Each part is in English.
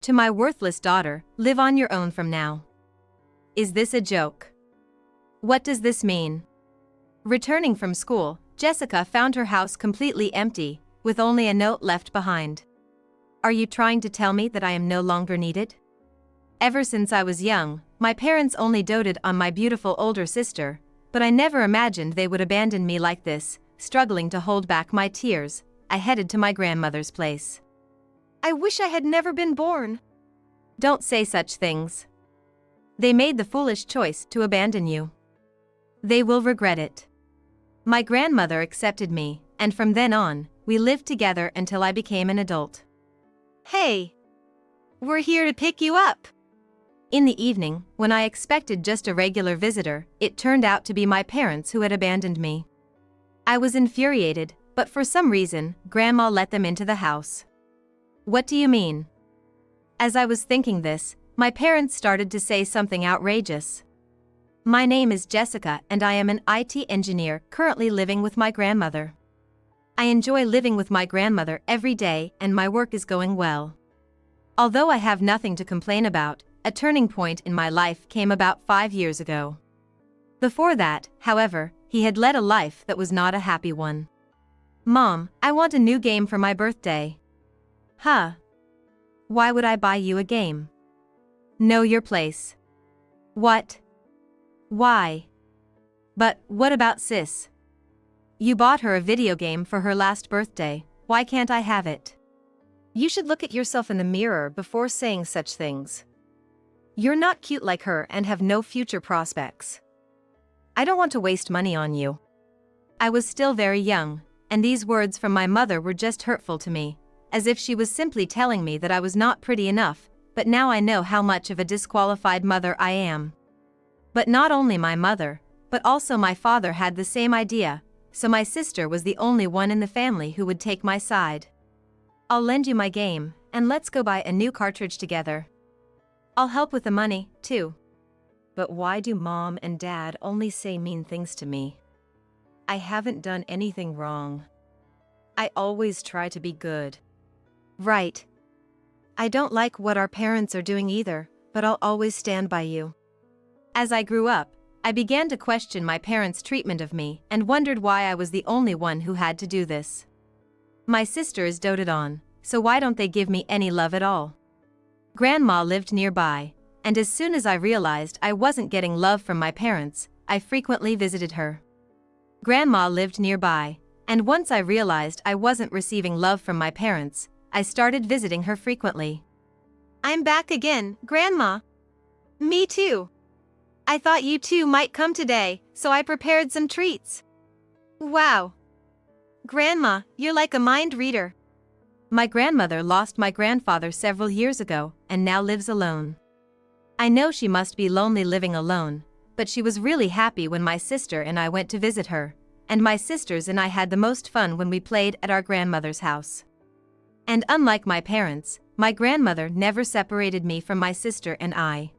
To my worthless daughter, live on your own from now. Is this a joke? What does this mean? Returning from school, Jessica found her house completely empty, with only a note left behind. Are you trying to tell me that I am no longer needed? Ever since I was young, my parents only doted on my beautiful older sister, but I never imagined they would abandon me like this. Struggling to hold back my tears, I headed to my grandmother's place. I wish I had never been born. Don't say such things. They made the foolish choice to abandon you. They will regret it. My grandmother accepted me, and from then on, we lived together until I became an adult. Hey! We're here to pick you up. In the evening, when I expected just a regular visitor, it turned out to be my parents who had abandoned me. I was infuriated, but for some reason, Grandma let them into the house. What do you mean? As I was thinking this, my parents started to say something outrageous. My name is Jessica and I am an IT engineer currently living with my grandmother. I enjoy living with my grandmother every day and my work is going well. Although I have nothing to complain about, a turning point in my life came about 5 years ago. Before that, however, he had led a life that was not a happy one. Mom, I want a new game for my birthday. Huh? Why would I buy you a game? Know your place. What? Why? But what about sis? You bought her a video game for her last birthday, why can't I have it? You should look at yourself in the mirror before saying such things. You're not cute like her and have no future prospects. I don't want to waste money on you. I was still very young, and these words from my mother were just hurtful to me, as if she was simply telling me that I was not pretty enough, but now I know how much of a disqualified mother I am. But not only my mother, but also my father had the same idea, so my sister was the only one in the family who would take my side. I'll lend you my game, and let's go buy a new cartridge together. I'll help with the money, too. But why do Mom and Dad only say mean things to me? I haven't done anything wrong. I always try to be good. Right. I don't like what our parents are doing either, but I'll always stand by you. As I grew up, I began to question my parents' treatment of me and wondered why I was the only one who had to do this. My sister is doted on, so why don't they give me any love at all? Grandma lived nearby, and as soon as I realized I wasn't getting love from my parents, I frequently visited her. Grandma lived nearby, and once I realized I wasn't receiving love from my parents, I started visiting her frequently. I'm back again, Grandma. Me too. I thought you two might come today, so I prepared some treats. Wow. Grandma, you're like a mind reader. My grandmother lost my grandfather several years ago and now lives alone. I know she must be lonely living alone, but she was really happy when my sister and I went to visit her, and my sisters and I had the most fun when we played at our grandmother's house. And unlike my parents, my grandmother never separated me from my sister and I.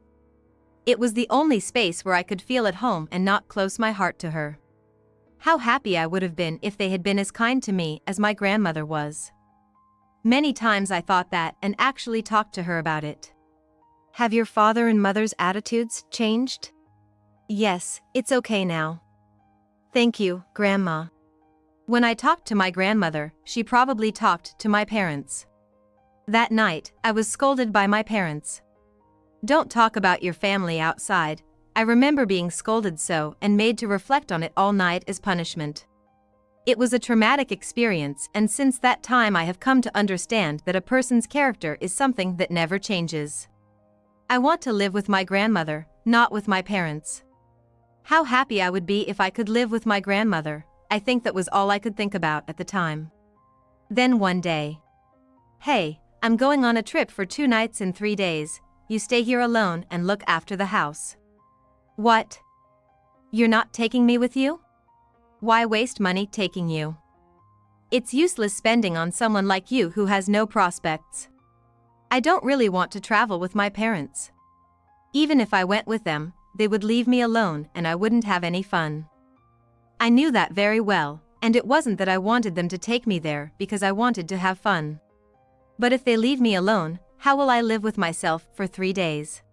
It was the only space where I could feel at home and not close my heart to her. How happy I would have been if they had been as kind to me as my grandmother was. Many times I thought that and actually talked to her about it. Have your father and mother's attitudes changed? Yes, it's okay now. Thank you, Grandma. When I talked to my grandmother, she probably talked to my parents. That night, I was scolded by my parents. Don't talk about your family outside. I remember being scolded so and made to reflect on it all night as punishment. It was a traumatic experience, and since that time I have come to understand that a person's character is something that never changes. I want to live with my grandmother, not with my parents. How happy I would be if I could live with my grandmother. I think that was all I could think about at the time. Then one day. Hey, I'm going on a trip for 2 nights and 3 days. You stay here alone and look after the house. What? You're not taking me with you? Why waste money taking you? It's useless spending on someone like you who has no prospects. I don't really want to travel with my parents. Even if I went with them, they would leave me alone and I wouldn't have any fun. I knew that very well, and it wasn't that I wanted them to take me there because I wanted to have fun. But if they leave me alone, How will I live with myself for 3 days?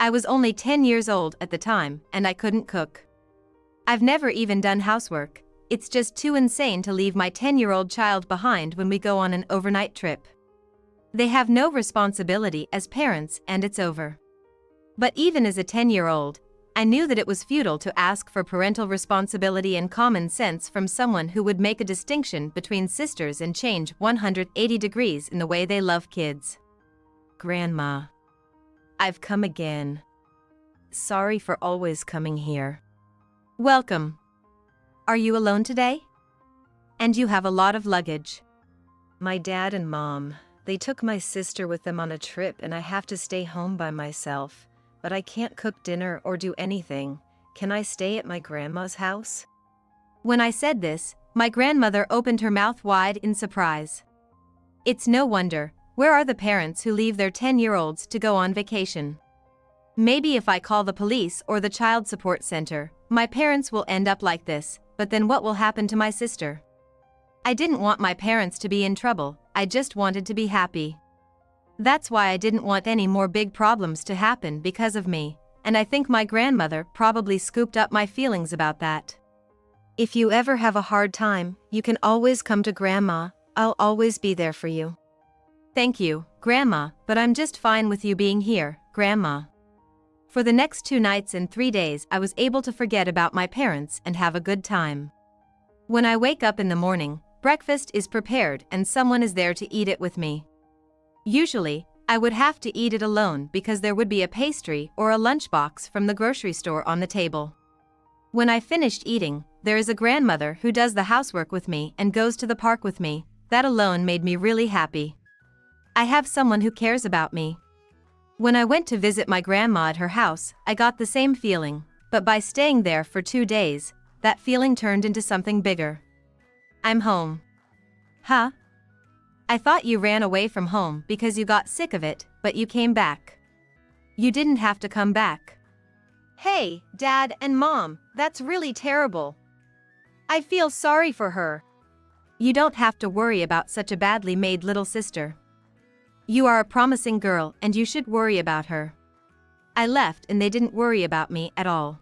I was only 10 years old at the time, and I couldn't cook. I've never even done housework. It's just too insane to leave my 10-year-old child behind when we go on an overnight trip. They have no responsibility as parents, and it's over. But even as a 10-year-old, I knew that it was futile to ask for parental responsibility and common sense from someone who would make a distinction between sisters and change 180 degrees in the way they love kids. Grandma. I've come again. Sorry for always coming here. Welcome. Are you alone today? And you have a lot of luggage. My dad and mom, they took my sister with them on a trip and I have to stay home by myself. But I can't cook dinner or do anything. Can I stay at my grandma's house? When I said this, my grandmother opened her mouth wide in surprise. It's no wonder. Where are the parents who leave their 10-year-olds to go on vacation? Maybe if I call the police or the child support center, my parents will end up like this, but then what will happen to my sister? I didn't want my parents to be in trouble, I just wanted to be happy. That's why I didn't want any more big problems to happen because of me, and I think my grandmother probably scooped up my feelings about that. If you ever have a hard time, you can always come to Grandma. I'll always be there for you. Thank you, Grandma, but I'm just fine with you being here, Grandma. For the next 2 nights and 3 days I was able to forget about my parents and have a good time. When I wake up in the morning, breakfast is prepared and someone is there to eat it with me. Usually, I would have to eat it alone because there would be a pastry or a lunchbox from the grocery store on the table. When I finished eating, there is a grandmother who does the housework with me and goes to the park with me. That alone made me really happy. I have someone who cares about me. When I went to visit my grandma at her house, I got the same feeling, but by staying there for 2 days, that feeling turned into something bigger. I'm home. Huh? I thought you ran away from home because you got sick of it, but you came back. You didn't have to come back. Hey, Dad and Mom, that's really terrible. I feel sorry for her. You don't have to worry about such a badly made little sister. You are a promising girl and you should worry about her. I left and they didn't worry about me at all.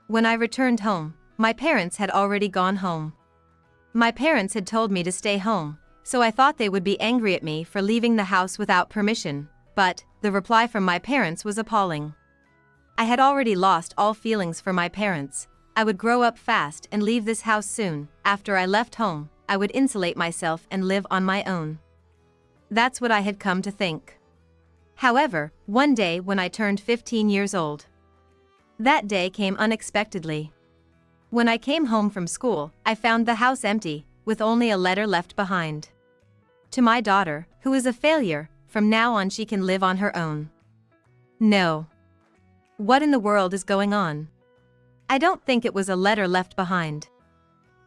When I returned home, my parents had already gone home. My parents had told me to stay home, so I thought they would be angry at me for leaving the house without permission, but the reply from my parents was appalling. I had already lost all feelings for my parents. I would grow up fast and leave this house soon. After I left home, I would insulate myself and live on my own. That's what I had come to think. However, one day when I turned 15 years old. That day came unexpectedly. When I came home from school, I found the house empty, with only a letter left behind. To my daughter, who is a failure, from now on she can live on her own. No. What in the world is going on? I don't think it was a letter left behind.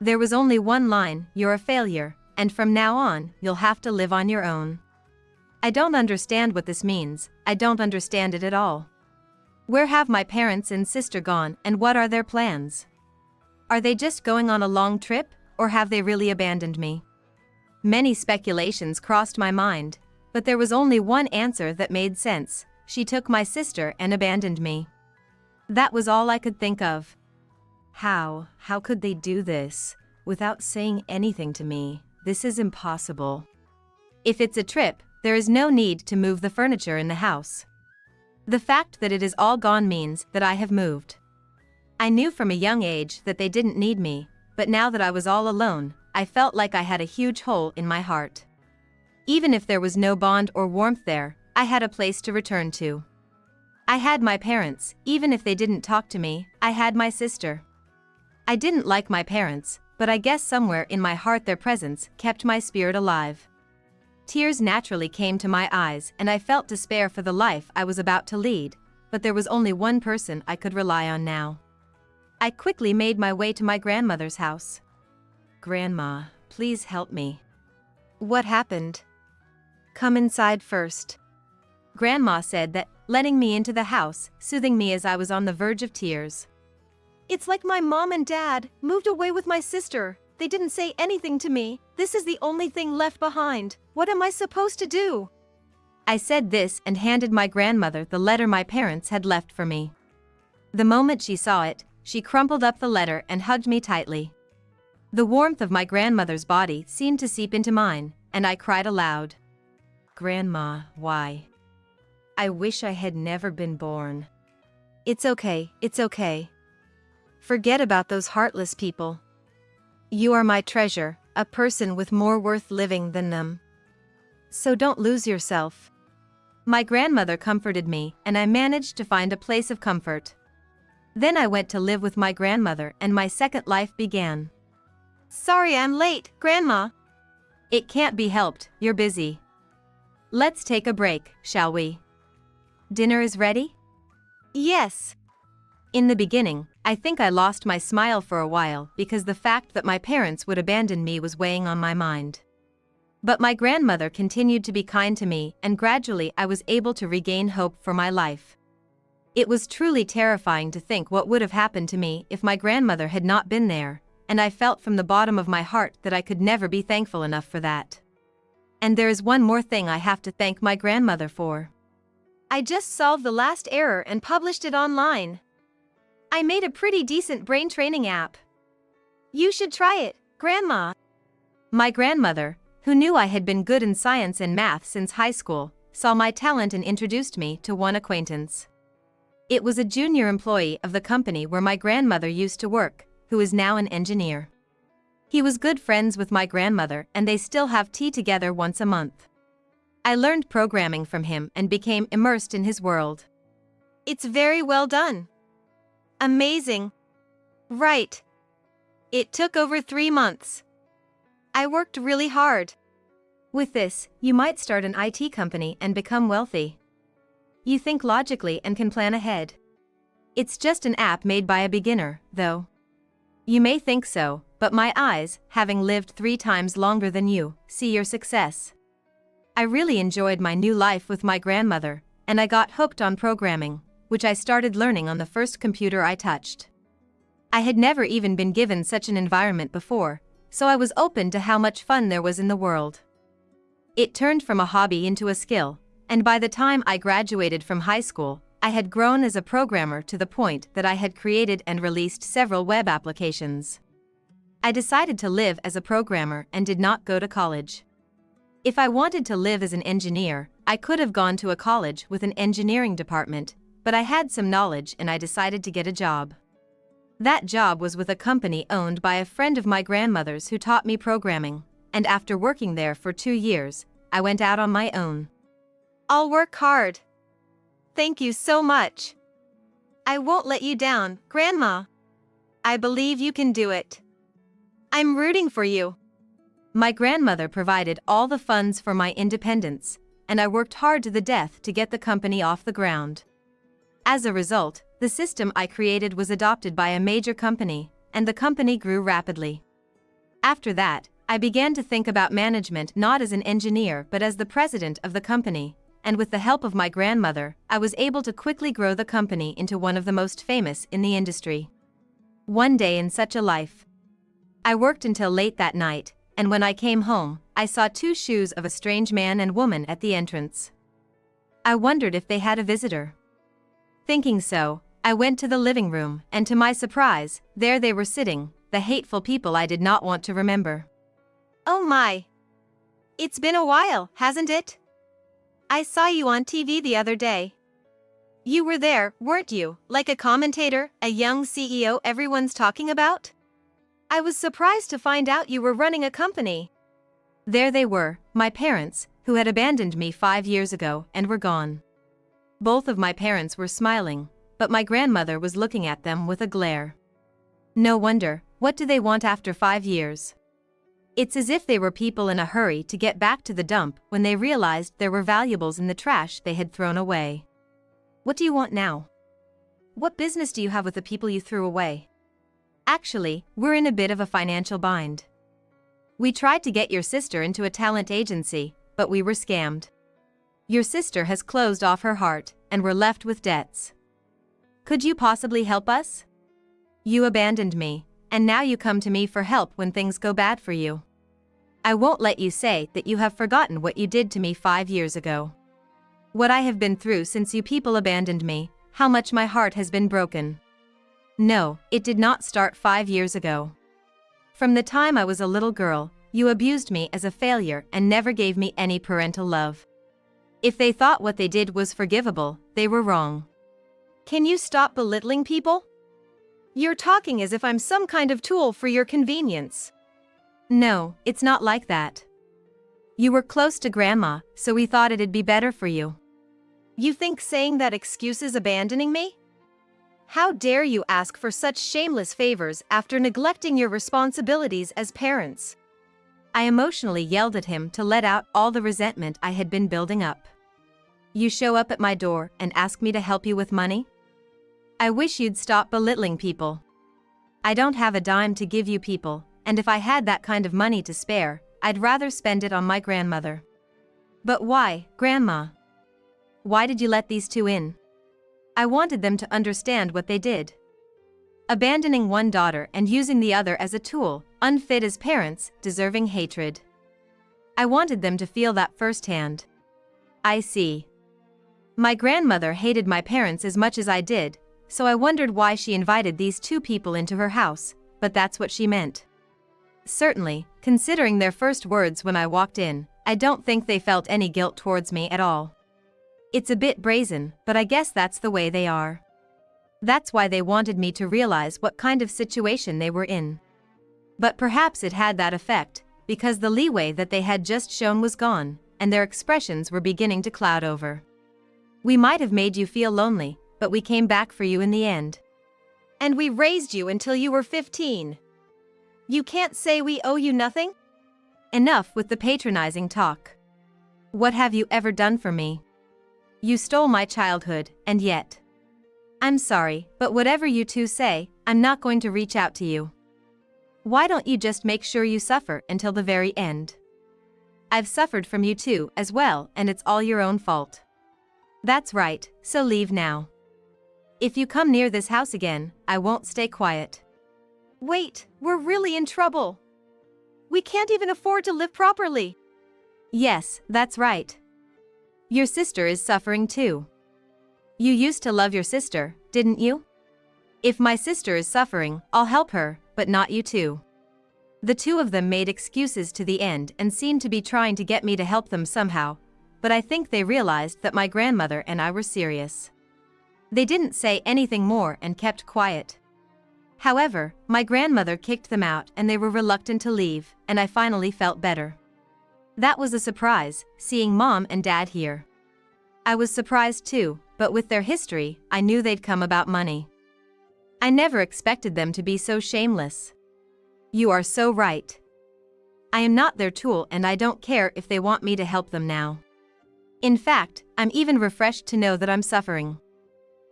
There was only one line, you're a failure, and from now on, you'll have to live on your own. I don't understand what this means, I don't understand it at all. Where have my parents and sister gone and what are their plans? Are they just going on a long trip, or have they really abandoned me? Many speculations crossed my mind, but there was only one answer that made sense. She took my sister and abandoned me. That was all I could think of. How could they do this, without saying anything to me? This is impossible. If it's a trip, there is no need to move the furniture in the house. The fact that it is all gone means that I have moved. I knew from a young age that they didn't need me, but now that I was all alone, I felt like I had a huge hole in my heart. Even if there was no bond or warmth there, I had a place to return to. I had my parents, even if they didn't talk to me, I had my sister. I didn't like my parents, but I guess somewhere in my heart their presence kept my spirit alive. Tears naturally came to my eyes and I felt despair for the life I was about to lead, but there was only one person I could rely on now. I quickly made my way to my grandmother's house. Grandma, please help me. What happened? Come inside first. Grandma said that, letting me into the house, soothing me as I was on the verge of tears. It's like my mom and dad moved away with my sister. They didn't say anything to me. This is the only thing left behind. What am I supposed to do? I said this and handed my grandmother the letter my parents had left for me. The moment she saw it, she crumpled up the letter and hugged me tightly. The warmth of my grandmother's body seemed to seep into mine, and I cried aloud. Grandma, why? I wish I had never been born. It's okay, it's okay. Forget about those heartless people. You are my treasure, a person with more worth living than them. So don't lose yourself. My grandmother comforted me, and I managed to find a place of comfort. Then I went to live with my grandmother and my second life began. Sorry I'm late, Grandma. It can't be helped, you're busy. Let's take a break, shall we? Dinner is ready? Yes. In the beginning, I think I lost my smile for a while because the fact that my parents would abandon me was weighing on my mind. But my grandmother continued to be kind to me, and gradually I was able to regain hope for my life. It was truly terrifying to think what would have happened to me if my grandmother had not been there, and I felt from the bottom of my heart that I could never be thankful enough for that. And there is one more thing I have to thank my grandmother for. I just solved the last error and published it online. I made a pretty decent brain training app. You should try it, Grandma. My grandmother, who knew I had been good in science and math since high school, saw my talent and introduced me to one acquaintance. It was a junior employee of the company where my grandmother used to work, who is now an engineer. He was good friends with my grandmother and they still have tea together once a month. I learned programming from him and became immersed in his world. It's very well done. Amazing. Right. It took over 3 months. I worked really hard. With this, you might start an IT company and become wealthy. You think logically and can plan ahead. It's just an app made by a beginner, though. You may think so, but my eyes, having lived 3 times longer than you, see your success. I really enjoyed my new life with my grandmother, and I got hooked on programming, which I started learning on the first computer I touched. I had never even been given such an environment before, so I was open to how much fun there was in the world. It turned from a hobby into a skill, and by the time I graduated from high school, I had grown as a programmer to the point that I had created and released several web applications. I decided to live as a programmer and did not go to college. If I wanted to live as an engineer, I could have gone to a college with an engineering department, but I had some knowledge and I decided to get a job. That job was with a company owned by a friend of my grandmother's who taught me programming, and after working there for 2 years, I went out on my own. I'll work hard. Thank you so much. I won't let you down, Grandma. I believe you can do it. I'm rooting for you. My grandmother provided all the funds for my independence, and I worked hard to the death to get the company off the ground. As a result, the system I created was adopted by a major company, and the company grew rapidly. After that, I began to think about management not as an engineer but as the president of the company, and with the help of my grandmother, I was able to quickly grow the company into one of the most famous in the industry. One day in such a life. I worked until late that night, and when I came home, I saw 2 shoes of a strange man and woman at the entrance. I wondered if they had a visitor. Thinking so, I went to the living room, and to my surprise, there they were sitting, the hateful people I did not want to remember. Oh my! It's been a while, hasn't it? I saw you on TV the other day. You were there, weren't you, like a commentator, a young CEO everyone's talking about? I was surprised to find out you were running a company. There they were, my parents, who had abandoned me 5 years ago and were gone. Both of my parents were smiling, but my grandmother was looking at them with a glare. No wonder, what do they want after 5 years? It's as if they were people in a hurry to get back to the dump when they realized there were valuables in the trash they had thrown away. What do you want now? What business do you have with the people you threw away? Actually, we're in a bit of a financial bind. We tried to get your sister into a talent agency, but we were scammed. Your sister has closed off her heart, and we're left with debts. Could you possibly help us? You abandoned me, and now you come to me for help when things go bad for you. I won't let you say that you have forgotten what you did to me 5 years ago. What I have been through since you people abandoned me, how much my heart has been broken. No, it did not start 5 years ago. From the time I was a little girl, you abused me as a failure and never gave me any parental love. If they thought what they did was forgivable, they were wrong. Can you stop belittling people? You're talking as if I'm some kind of tool for your convenience. No, it's not like that. You were close to Grandma, so we thought it'd be better for you. You think saying that excuse is abandoning me? How dare you ask for such shameless favors after neglecting your responsibilities as parents? I emotionally yelled at him to let out all the resentment I had been building up. You show up at my door and ask me to help you with money? I wish you'd stop belittling people. I don't have a dime to give you people, and if I had that kind of money to spare, I'd rather spend it on my grandmother. But why, Grandma? Why did you let these two in? I wanted them to understand what they did. Abandoning one daughter and using the other as a tool, unfit as parents, deserving hatred. I wanted them to feel that firsthand. I see. My grandmother hated my parents as much as I did, so I wondered why she invited these two people into her house, but that's what she meant. Certainly, considering their first words when I walked in, I don't think they felt any guilt towards me at all. It's a bit brazen, but I guess that's the way they are. That's why they wanted me to realize what kind of situation they were in. But perhaps it had that effect, because the leeway that they had just shown was gone, and their expressions were beginning to cloud over. We might have made you feel lonely, but we came back for you in the end. And we raised you until you were 15. You can't say we owe you nothing? Enough with the patronizing talk. What have you ever done for me? You stole my childhood, and yet. I'm sorry, but whatever you two say, I'm not going to reach out to you. Why don't you just make sure you suffer until the very end? I've suffered from you too as well, and it's all your own fault. That's right, so leave now. If you come near this house again, I won't stay quiet. Wait, we're really in trouble. We can't even afford to live properly. Yes, that's right. Your sister is suffering too. You used to love your sister, didn't you? If my sister is suffering, I'll help her, but not you two. The two of them made excuses to the end and seemed to be trying to get me to help them somehow, but I think they realized that my grandmother and I were serious. They didn't say anything more and kept quiet. However, my grandmother kicked them out and they were reluctant to leave, and I finally felt better. That was a surprise, seeing Mom and Dad here. I was surprised too, but with their history, I knew they'd come about money. I never expected them to be so shameless. You are so right. I am not their tool and I don't care if they want me to help them now. In fact, I'm even refreshed to know that I'm suffering.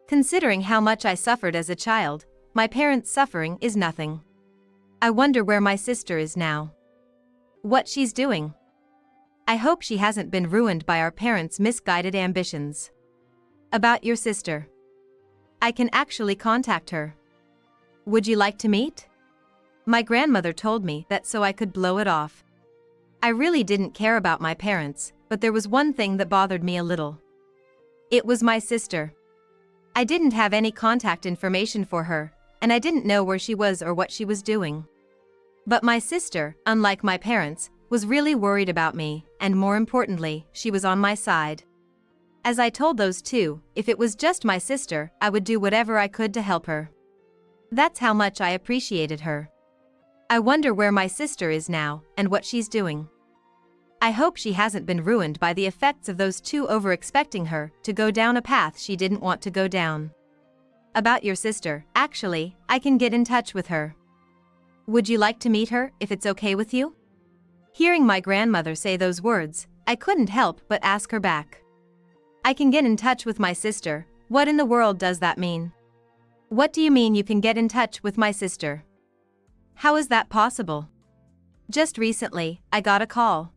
Considering how much I suffered as a child, my parents' suffering is nothing. I wonder where my sister is now. What she's doing. I hope she hasn't been ruined by our parents' misguided ambitions. About your sister. I can actually contact her. Would you like to meet? My grandmother told me that so I could blow it off. I really didn't care about my parents, but there was one thing that bothered me a little. It was my sister. I didn't have any contact information for her, and I didn't know where she was or what she was doing. But my sister, unlike my parents, was really worried about me, and more importantly, she was on my side. As I told those two, if it was just my sister, I would do whatever I could to help her. That's how much I appreciated her. I wonder where my sister is now, and what she's doing. I hope she hasn't been ruined by the effects of those two over-expecting her to go down a path she didn't want to go down. About your sister, actually, I can get in touch with her. Would you like to meet her, if it's okay with you? Hearing my grandmother say those words, I couldn't help but ask her back. I can get in touch with my sister. What in the world does that mean? What do you mean you can get in touch with my sister? How is that possible? Just recently, I got a call.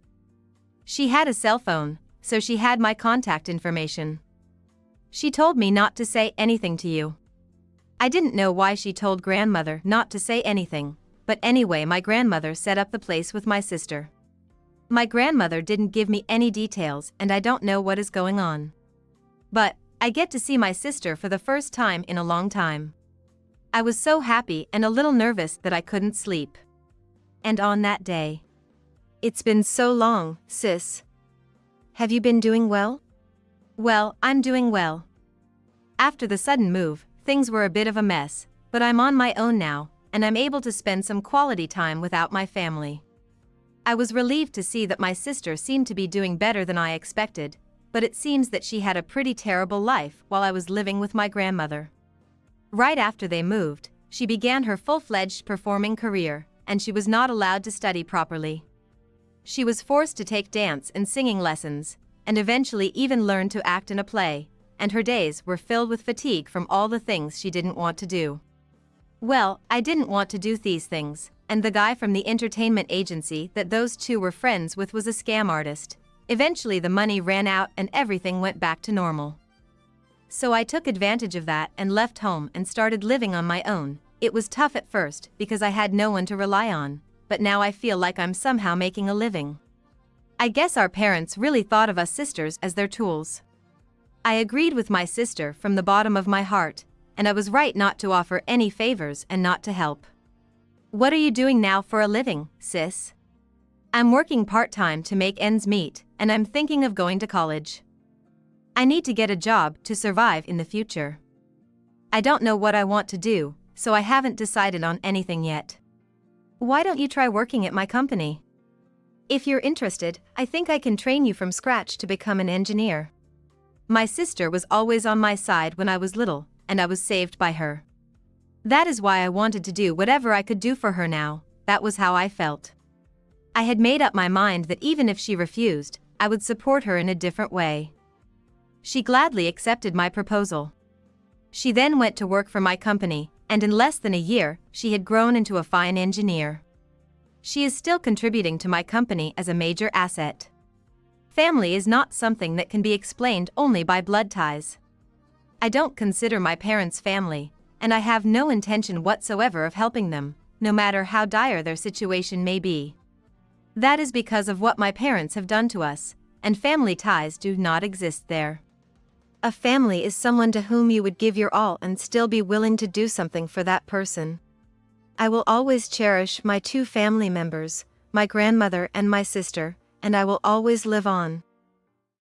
She had a cell phone, so she had my contact information. She told me not to say anything to you. I didn't know why she told grandmother not to say anything, but anyway, my grandmother set up the place with my sister. My grandmother didn't give me any details and I don't know what is going on. But I get to see my sister for the first time in a long time. I was so happy and a little nervous that I couldn't sleep. And on that day. It's been so long, sis. Have you been doing well? Well, I'm doing well. After the sudden move, things were a bit of a mess, but I'm on my own now, and I'm able to spend some quality time without my family. I was relieved to see that my sister seemed to be doing better than I expected, but it seems that she had a pretty terrible life while I was living with my grandmother. Right after they moved, she began her full-fledged performing career, and she was not allowed to study properly. She was forced to take dance and singing lessons, and eventually even learn to act in a play, and her days were filled with fatigue from all the things she didn't want to do. Well, I didn't want to do these things, and the guy from the entertainment agency that those two were friends with was a scam artist. Eventually the money ran out and everything went back to normal. So I took advantage of that and left home and started living on my own. It was tough at first because I had no one to rely on, but now I feel like I'm somehow making a living. I guess our parents really thought of us sisters as their tools. I agreed with my sister from the bottom of my heart, and I was right not to offer any favors and not to help. What are you doing now for a living, sis? I'm working part-time to make ends meet, and I'm thinking of going to college. I need to get a job to survive in the future. I don't know what I want to do, so I haven't decided on anything yet. Why don't you try working at my company? If you're interested, I think I can train you from scratch to become an engineer. My sister was always on my side when I was little, and I was saved by her. That is why I wanted to do whatever I could do for her now. That was how I felt. I had made up my mind that even if she refused, I would support her in a different way. She gladly accepted my proposal. She then went to work for my company, and in less than a year, she had grown into a fine engineer. She is still contributing to my company as a major asset. Family is not something that can be explained only by blood ties. I don't consider my parents family, and I have no intention whatsoever of helping them, no matter how dire their situation may be. That is because of what my parents have done to us, and family ties do not exist there. A family is someone to whom you would give your all and still be willing to do something for that person. I will always cherish my two family members, my grandmother and my sister, and I will always live on.